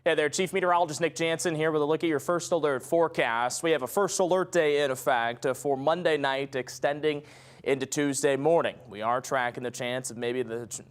Hey there, Chief Meteorologist Nick Jansen here with a look at your first alert forecast. We have a first alert day in effect for Monday night extending into Tuesday morning. We are tracking the chance of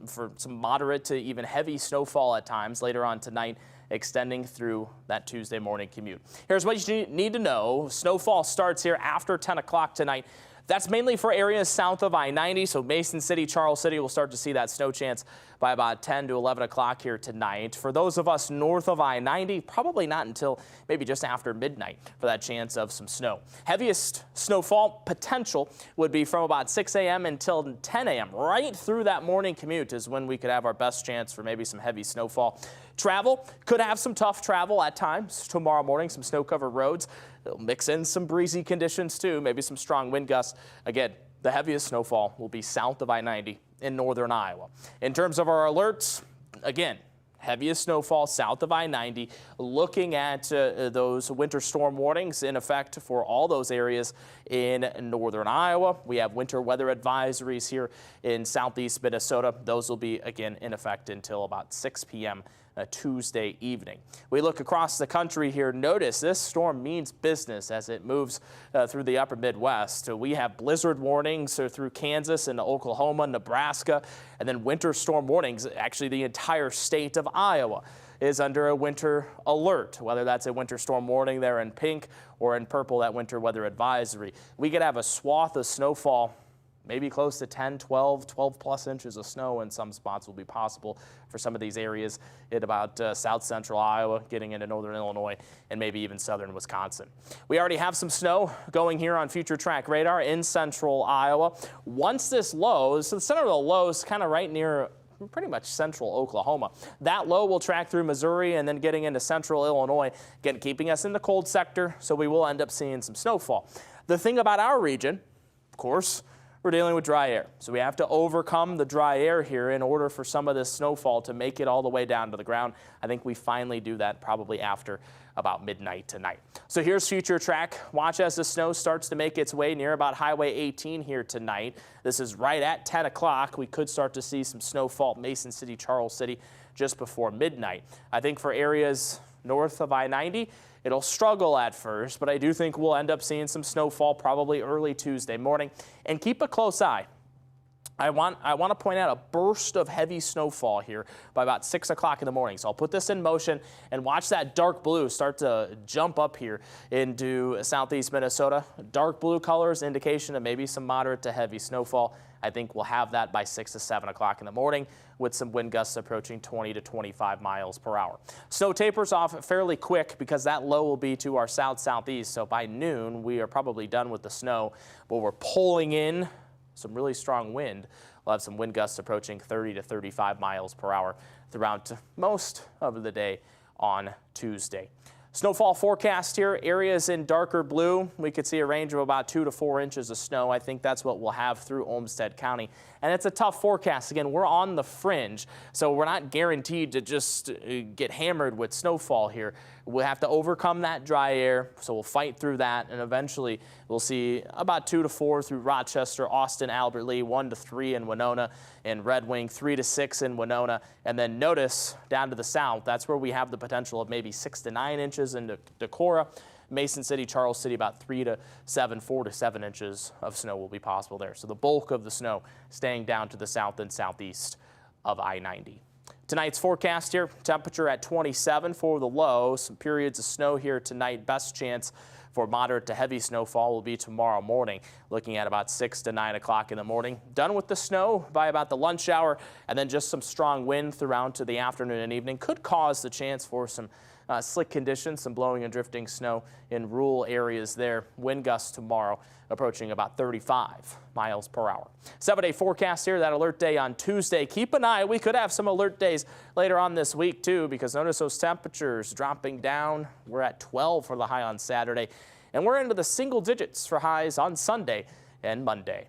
for some moderate to even heavy snowfall at times later on tonight, extending through that Tuesday morning commute. Here's what you need to know. Snowfall starts here after 10 o'clock tonight. That's mainly for areas south of I-90, so Mason City, Charles City will start to see that snow chance by about 10 to 11 o'clock here tonight. For those of us north of I-90, probably not until maybe just after midnight for that chance of some snow. Heaviest snowfall potential would be from about 6 a.m. until 10 a.m. Right through that morning commute is when we could have our best chance for maybe some heavy snowfall. Travel could have some tough travel at times tomorrow morning, some snow-covered roads. It'll mix in some breezy conditions too, maybe some strong wind gusts. Again, the heaviest snowfall will be south of I-90 in northern Iowa. In terms of our alerts, again, heaviest snowfall south of I-90. Looking at those winter storm warnings in effect for all those areas in northern Iowa. We have winter weather advisories here in southeast Minnesota. Those will be again in effect until about 6 p.m. Tuesday evening. We look across the country here. Notice this storm means business as it moves through the upper Midwest. We have blizzard warnings through Kansas and Oklahoma, Nebraska, and then winter storm warnings. Actually, the entire state of Iowa is under a winter alert, whether that's a winter storm warning there in pink or in purple, that winter weather advisory. We could have a swath of snowfall, maybe close to 10, 12 plus inches of snow in some spots will be possible for some of these areas in about south central Iowa, getting into northern Illinois, and maybe even southern Wisconsin. We already have some snow going here on future track radar in central Iowa. Once this low, so the center of the low is kind of right near pretty much central Oklahoma. That low will track through Missouri and then getting into central Illinois, again keeping us in the cold sector, so we will end up seeing some snowfall. The thing about our region, of course, we're dealing with dry air. So we have to overcome the dry air here in order for some of this snowfall to make it all the way down to the ground. I think we finally do that probably after about midnight tonight. So here's future track. Watch as the snow starts to make its way near about Highway 18 here tonight. This is right at 10 o'clock. We could start to see some snowfall at Mason City, Charles City just before midnight. I think for areas north of I-90, it'll struggle at first, but I do think we'll end up seeing some snowfall probably early Tuesday morning. And keep a close eye. I want to point out a burst of heavy snowfall here by about 6 o'clock in the morning. So I'll put this in motion and watch that dark blue start to jump up here into southeast Minnesota. Dark blue colors, indication of maybe some moderate to heavy snowfall. I think we'll have that by 6 to 7 o'clock in the morning with some wind gusts approaching 20 to 25 miles per hour. Snow tapers off fairly quick because that low will be to our south-southeast. So by noon, we are probably done with the snow, but we're pulling in some really strong wind. We'll have some wind gusts approaching 30 to 35 miles per hour throughout most of the day on Tuesday. Snowfall forecast here, areas in darker blue. We could see a range of about 2 to 4 inches of snow. I think that's what we'll have through Olmsted County. And it's a tough forecast. Again, we're on the fringe, so we're not guaranteed to just get hammered with snowfall here. We'll have to overcome that dry air, so we'll fight through that, and eventually we'll see about 2 to 4 through Rochester, Austin, Albert Lea, 1 to 3 in Winona, and Red Wing, 3 to 6 in Winona. And then notice down to the south, that's where we have the potential of maybe 6 to 9 inches in Decorah. Mason City, Charles City, about 3 to 7, 4 to 7 inches of snow will be possible there. So the bulk of the snow staying down to the south and southeast of I-90. Tonight's forecast here, temperature at 27 for the low. Some periods of snow here tonight. Best chance for moderate to heavy snowfall will be tomorrow morning, looking at about 6 to 9 o'clock in the morning. Done with the snow by about the lunch hour, and then just some strong wind throughout to the afternoon and evening could cause the chance for some slick conditions, some blowing and drifting snow in rural areas there. Wind gusts tomorrow approaching about 35 miles per hour. 7-day forecast here, that alert day on Tuesday. Keep an eye. We could have some alert days later on this week too, because notice those temperatures dropping down. We're at 12 for the high on Saturday, and we're into the single digits for highs on Sunday and Monday.